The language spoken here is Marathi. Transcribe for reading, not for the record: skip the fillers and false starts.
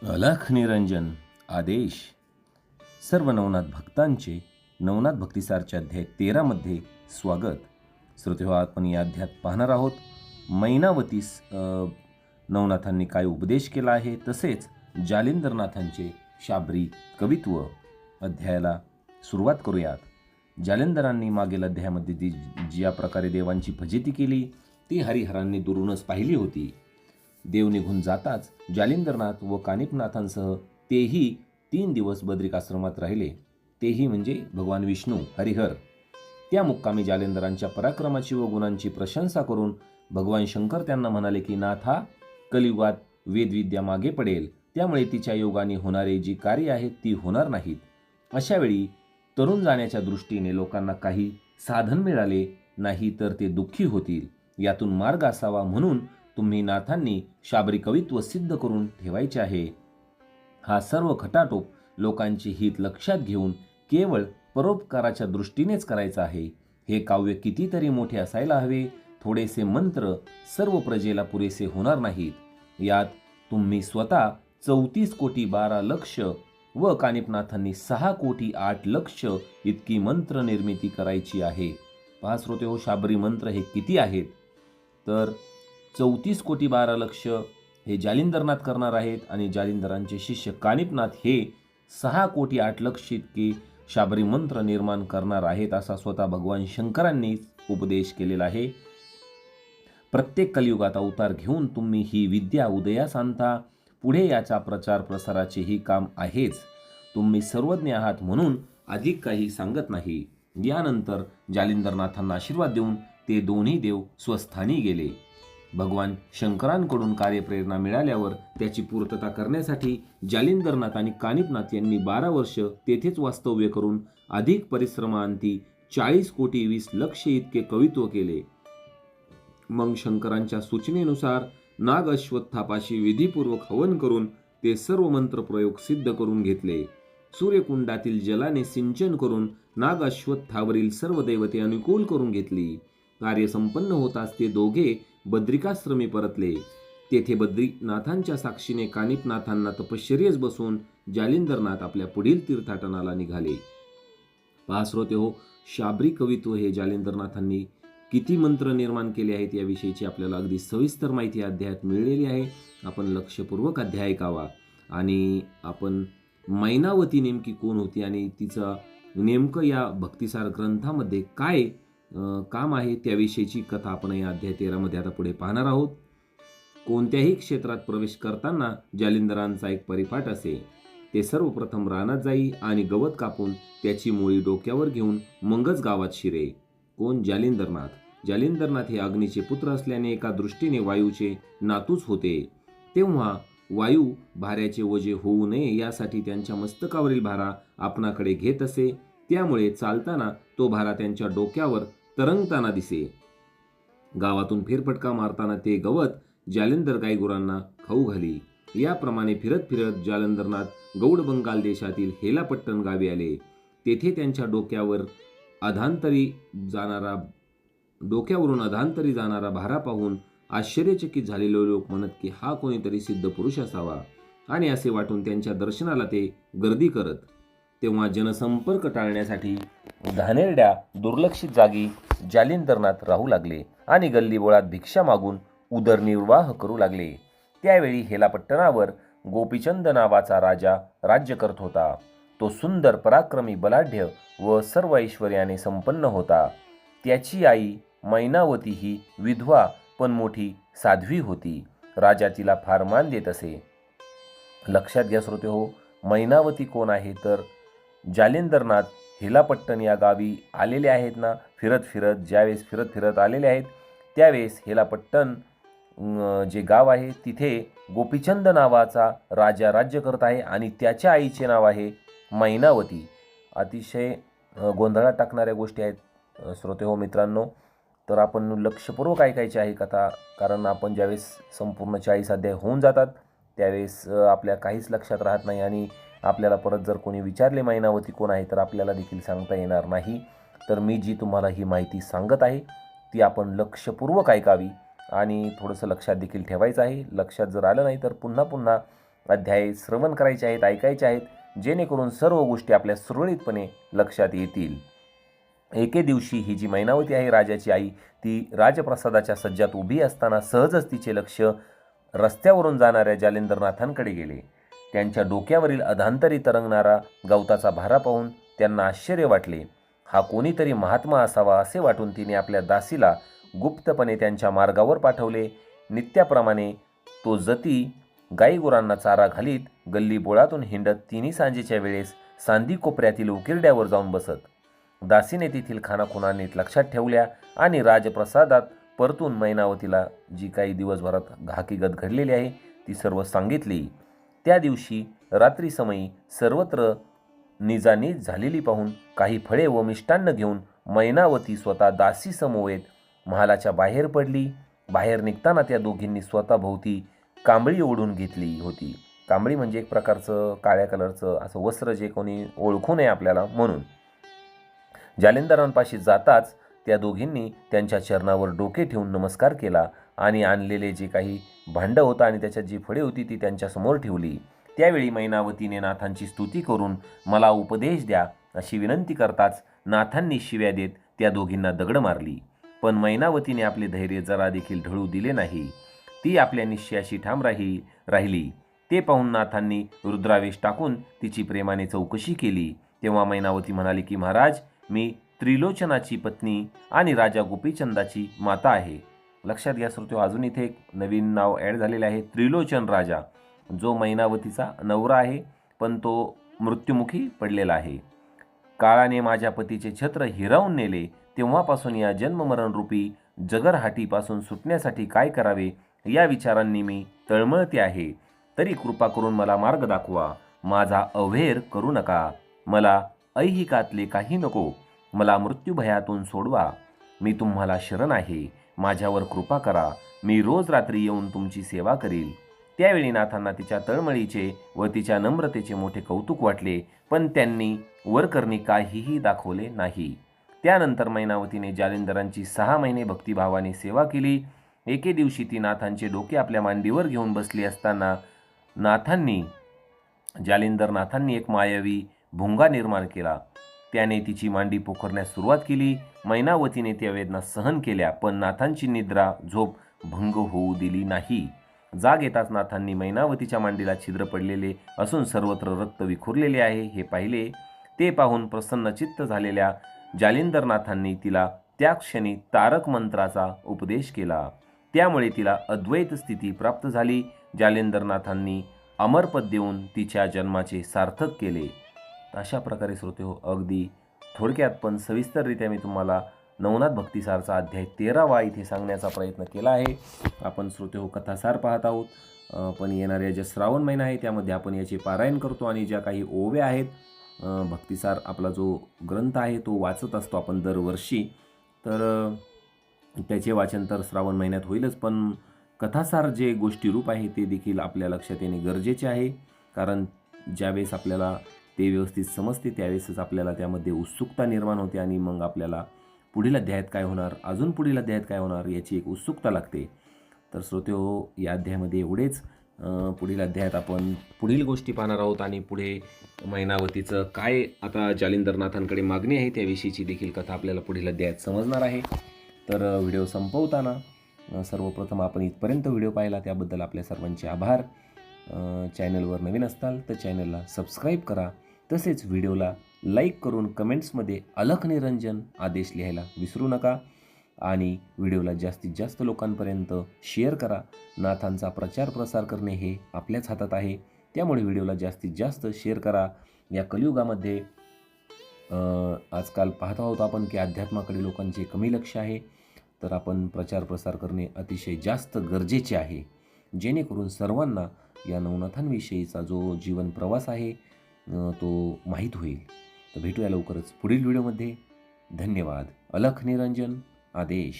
अलख निरंजन आदेश. सर्व नवनाथ भक्तांचे नवनाथ भक्तिसारच्या अध्याय 13 मध्ये स्वागत. श्रोतेहो, आपण या अध्यायात पाहणार आहोत मैनावतीस नवनाथांनी काय उपदेश केला आहे, तसेच जालिंदरनाथांचे शाबरी कवित्व. अध्यायाला सुरुवात करूयात. जालिंदरांनी मागील अध्यायामध्ये ज्या प्रकारे देवांची फजिती केली ती हरिहरांनी दुरूनच पाहिली होती. देव निघून जाताच जालिंदरनाथ व कानिपनाथांसह तेही 3 दिवस बद्रिकाश्रमात राहिले. तेही म्हणजे भगवान विष्णू हरिहर. त्या मुक्कामी जालिंदरांच्या पराक्रमाची व गुणांची प्रशंसा करून भगवान शंकर त्यांना म्हणाले की नाथा, कलियुगात वेदविद्या मागे पडेल, त्यामुळे तिच्या योगाने होणारे जी कार्य आहेत ती होणार नाहीत. अशा वेळी तरुण जाण्याच्या दृष्टीने लोकांना काही साधन मिळाले नाही तर ते दुःखी होतील. यातून मार्ग असावा म्हणून तुम्ही नाथांनी शाबरी कवित्व सिद्ध करून ठेवायचे आहे. हा सर्व खटाटोप लोकांचे हित लक्षात घेऊन केवळ परोपकाराच्या दृष्टीनेच करायचा आहे. हे काव्य कितीतरी मोठे असायला हवे. थोडेसे मंत्र सर्व प्रजेला पुरेसे होणार नाहीत. यात तुम्ही स्वतः 34 कोटी 12 लक्ष व कानिपनाथांनी 6 कोटी 8 लक्ष इतकी मंत्र निर्मिती करायची आहे. पहा श्रोतेहो, शाबरी मंत्र हे किती आहेत तर 34 कोटी 12 लक्ष हे जालिंदरनाथ करणार आहेत आणि जालिंदरांचे शिष्य कानिपनाथ हे 6 कोटी 8 लक्ष इतके शाबरी मंत्र निर्माण करणार आहेत, असा स्वतः भगवान शंकरांनी उपदेश केलेला आहे. प्रत्येक कलियुगात अवतार घेऊन तुम्ही ही विद्या उदयास आणता. पुढे याचा प्रचार प्रसाराचेही काम आहेच. तुम्ही सर्वज्ञ आहात म्हणून अधिक काही सांगत नाही. यानंतर जालिंदरनाथांना आशीर्वाद देऊन ते दोन्ही देव स्वस्थानी गेले. भगवान शंकरांकडून कार्यप्रेरणा मिळाल्यावर त्याची पूर्तता करण्यासाठी जालिंदरनाथ आणि कानिपनाथ यांनी 12 वर्ष तेथेच वास्तव्य करून अधिक परिश्रमांती 40 कोटी 20 लक्ष इतके कवित्व केले. मग शंकरांच्या सूचनेनुसार नाग अश्वत्थापाशी विधीपूर्वक हवन करून ते सर्व मंत्र प्रयोग सिद्ध करून घेतले. सूर्यकुंडातील जलाने सिंचन करून नाग अश्वत्थावरील सर्व दैवते अनुकूल करून घेतली. कार्य संपन्न होताच ते दोघे बद्रिकाश्रमी परतले. तेथे बद्रीनाथांच्या साक्षीने कानिपनाथांना तपश्चर्येस बसून जालिंदरनाथ आपल्या पुढील तीर्थाटनाला निघाले. पहा श्रोतेहो, शाबरी कवित्व हे जालिंदरनाथांनी किती मंत्र निर्माण केले आहेत याविषयीची आपल्याला अगदी सविस्तर माहिती अध्यायात मिळलेली आहे. आपण लक्षपूर्वक अध्याय ऐकावा आणि आपण मैनावती नेमकी कोण होती आणि तिचं नेमकं या भक्तिसार ग्रंथामध्ये काय काम आहे त्याविषयीची कथा आपण या अध्याय 13 मध्ये आता पुढे पाहणार आहोत. कोणत्याही क्षेत्रात प्रवेश करताना जालिंदरांचा एक परिपाठ असे. ते सर्वप्रथम रानात जाई आणि गवत कापून त्याची मुळी डोक्यावर घेऊन मगच गावात शिरे. कोण? जालिंदरनाथ. जालिंदरनाथ हे अग्नीचे पुत्र असल्याने एका दृष्टीने वायूचे नातूच होते. तेव्हा वायू भाऱ्याचे ओझे होऊ नये यासाठी त्यांच्या मस्तकावरील भारा आपणाकडे घेत असे. त्यामुळे चालताना तो भारा त्यांच्या डोक्यावर तरंगताना दिसे. गावातून फेरफटका मारताना ते गवत जालिंदर गायगुरांना खाऊ घाली. याप्रमाणे फिरत फिरत जालिंदरनाथ गौड बंगाल देशातील हेलापट्टण गावी आले. तेथे त्यांच्या डोक्यावरून अधांतरी जाणारा भारा पाहून आश्चर्यचकित झालेले लोक म्हणत की हा कोणीतरी सिद्ध पुरुष असावा आणि असे वाटून त्यांच्या दर्शनाला ते गर्दी करत. तेव्हा जनसंपर्क टाळण्यासाठी घाणेरड्या दुर्लक्षित जागी जालिंदरनाथ राहू लागले आणि गल्लीबोळात भिक्षा मागून उदरनिर्वाह करू लागले. त्यावेळी हेलापट्टणावर गोपीचंद नावाचा राजा राज्य करत होता. तो सुंदर, पराक्रमी, बलाढ्य व सर्व ऐश्वर्याने संपन्न होता. त्याची आई मैनावती ही विधवा पण मोठी साध्वी होती. राजा तिला फार मान देत असे. लक्षात घ्या श्रोतेहो, मैनावती कोण आहे तर जालिंदरनाथ हेलापट्टण या गावी आलेले आहेत ना. ज्यावेळेस फिरत फिरत आलेले आहेत त्यावेळेस हेलापट्टण जे गाव आहे तिथे गोपीचंद नावाचा राजा राज्य करत आहे आणि त्याच्या आईचे नाव आहे मैनावती. अतिशय गोंधळात टाकणाऱ्या गोष्टी आहेत श्रोतेहो मित्रांनो. तर आपण लक्षपूर्वक ऐकायची आहे कथा, कारण आपण ज्यावेळेस संपूर्ण 40 अध्याय होऊन जातात त्यावेळेस आपल्या काहीच लक्षात राहत नाही आणि आपल्याला परत जर कोणी विचारले मैनावती कोण आहे तर आपल्याला देखील सांगता येणार नाही. तर मी जी तुम्हाला ही माहिती सांगत आहे ती आपण लक्षपूर्वक ऐकावी आणि थोडंसं लक्षात देखील ठेवायचं आहे. लक्षात जर आलं नाही तर पुन्हा पुन्हा अध्याय श्रवण करायचे आहेत, ऐकायचे आहेत, जेणेकरून सर्व गोष्टी आपल्या सुरळीतपणे लक्षात येतील. एके दिवशी ही जी मैनावती आहे राजाची आई, ती राजप्रसादाच्या सज्जात उभी असताना सहजच तिचे लक्ष रस्त्यावरून जाणाऱ्या जालिंदरनाथांकडे गेले. त्यांच्या डोक्यावरील अधांतरी तरंगणारा गवताचा भारा पाहून त्यांना आश्चर्य वाटले. हा कोणीतरी महात्मा असावा असे वाटून तिने आपल्या दासीला गुप्तपणे त्यांच्या मार्गावर पाठवले. नित्याप्रमाणे तो जती गाईगुरांना चारा घालीत गल्ली बोळातून हिंडत तिन्ही सांजेच्या वेळेस सांदी कोपऱ्यातील उकिरड्यावर जाऊन बसत. दासीने तेथील खानाखुणा नीट लक्षात ठेवल्या आणि राजप्रसादात परतून मैनावतीला जी काही दिवसभरात हकीकत घडलेली आहे ती सर्व सांगितली. त्या दिवशी रात्री समयी सर्वत्र निजानीज झालेली पाहून काही फळे व मिष्टान्न घेऊन मैनावती स्वतः दासी समवेत महालाच्या बाहेर पडली. बाहेर निघताना त्या दोघींनी स्वतःभोवती कांबळी ओढून घेतली होती. कांबळी म्हणजे एक प्रकारचं काळ्या कलरचं असं वस्त्र, जे कोणी ओळखू नये आपल्याला म्हणून. जालिंदरांपाशी जाताच त्या दोघींनी त्यांच्या चरणावर डोके ठेवून नमस्कार केला आणि आणलेले जे काही भांडं होतं आणि त्याच्यात जी फळे होती ती त्यांच्यासमोर ठेवली. त्यावेळी मैनावतीने नाथांची स्तुती करून मला उपदेश द्या अशी विनंती करताच नाथांनी शिव्या देत त्या दोघींना दगड मारली. पण मैनावतीने आपले धैर्य जरा देखील ढळू दिले नाही. ती आपल्या निश्चयाशी ठाम राहिली. ते पाहून नाथांनी रुद्रावेश टाकून तिची प्रेमाने चौकशी केली. तेव्हा मैनावती म्हणाली की महाराज, मी त्रिलोचनाची पत्नी आणि राजा गोपीचंदाची माता आहे. लक्षात घ्या श्रोते, अजून इथे एक नवीन नाव ॲड झालेले आहे, त्रिलोचन राजा, जो मैनावतीचा नवरा आहे पण तो मृत्युमुखी पडलेला आहे. काळाने माझ्या पतीचे छत्र हिरावून नेले. तेव्हापासून या जन्ममरण रूपी जगरहाटीपासून सुटण्यासाठी काय करावे या विचारांनी मी तळमळते आहे. तरी कृपा करून मला मार्ग दाखवा. माझा अवहेर करू नका. मला ऐहिकातले काही नको. मला मृत्यूभयातून सोडवा. मी तुम्हाला शरण आहे. माझ्यावर कृपा करा. मी रोज रात्री येऊन तुमची सेवा करील. त्यावेळी नाथांना तिच्या तळमळीचे व तिच्या नम्रतेचे मोठे कौतुक वाटले, पण त्यांनी वरकरणी काहीही दाखवले नाही. त्यानंतर मैनावतीने जालिंदरांची 6 महिने भक्तिभावाने सेवा केली. एके दिवशी ती नाथांचे डोके आपल्या मांडीवर घेऊन बसली असताना जालिंदरनाथांनी एक मायावी भुंगा निर्माण केला. त्याने तिची मांडी पोखरण्यास सुरुवात केली. मैनावतीने त्या वेदना सहन केल्या, पण नाथांची निद्रा झोप भंग होऊ दिली नाही. जाग येताच नाथांनी मैनावतीच्या मांडीला छिद्र पडलेले असून सर्वत्र रक्त विखुरलेले आहे हे पाहिले. ते पाहून प्रसन्नचित्त झालेल्या जालिंदरनाथांनी तिला त्या क्षणी तारक मंत्राचा उपदेश केला. त्यामुळे तिला अद्वैत स्थिती प्राप्त झाली. जालिंदरनाथांनी अमरपद देऊन तिच्या जन्माचे सार्थक केले. अशा प्रकारे श्रोते हो, अगदी थोडक्यात पण सविस्तररित्या मी तुम्हाला नवनाथ भक्तिसारचा अध्याय 13वा इथे सांगण्याचा प्रयत्न केला आहे. आपण श्रोते हो कथासार पाहत आहोत, पण येणाऱ्या ज्या श्रावण महिना आहे त्यामध्ये आपण याचे पारायण करतो आणि ज्या काही ओव्या आहेत, भक्तिसार आपला जो ग्रंथ आहे तो वाचत असतो आपण दरवर्षी. तर त्याचे वाचन तर श्रावण महिन्यात होईलच, पण कथासार जे गोष्टीरूप आहे ते देखील आपल्या लक्षात येणे गरजेचे आहे. कारण ज्यावेळेस आपल्याला ते व्यवस्थित समजते त्यावेळेसच आपल्याला त्यामध्ये उत्सुकता निर्माण होते आणि मग आपल्याला पुढील अध्यायात काय होणार, अजून पुढील अध्यायात काय होणार याची एक उत्सुकता लागते. तर श्रोते हो, या अध्यायामध्ये एवढेच. पुढील अध्यायात आपण पुढील गोष्टी पाहणार आहोत आणि पुढे मैनावतीचं काय आता जालिंदरनाथांकडे मागणी आहे त्याविषयीची देखील कथा आपल्याला पुढील अध्यायात समजणार आहे. तर व्हिडिओ संपवताना सर्वप्रथम आपण इथपर्यंत व्हिडिओ पाहिला त्याबद्दल आपल्या सर्वांचे आभार. चॅनलवर नवीन असताल तर चॅनलला सबस्क्राईब करा. तसेच व्हिडिओला लाईक करून कमेंट्समध्ये अलख निरंजन आदेश लिहायला विसरू नका आणि व्हिडिओला जास्तीत जास्त लोकांपर्यंत शेअर करा. नाथांचा प्रचार प्रसार करणे हे आपल्याच हातात आहे, त्यामुळे व्हिडिओला जास्तीत जास्त शेअर करा. या कलियुगामध्ये आजकाल पाहत आहोत आपण की अध्यात्माकडे लोकांचे कमी लक्ष आहे. तर आपण प्रचार प्रसार करणे अतिशय जास्त गरजेचे आहे, जेणेकरून सर्वांना या नवनाथांविषयीचा जो जीवन प्रवास आहे तो माहीत होईल. तर भेटूया लवकरच पुढील व्हिडिओमध्ये. धन्यवाद. अलख निरंजन आदेश.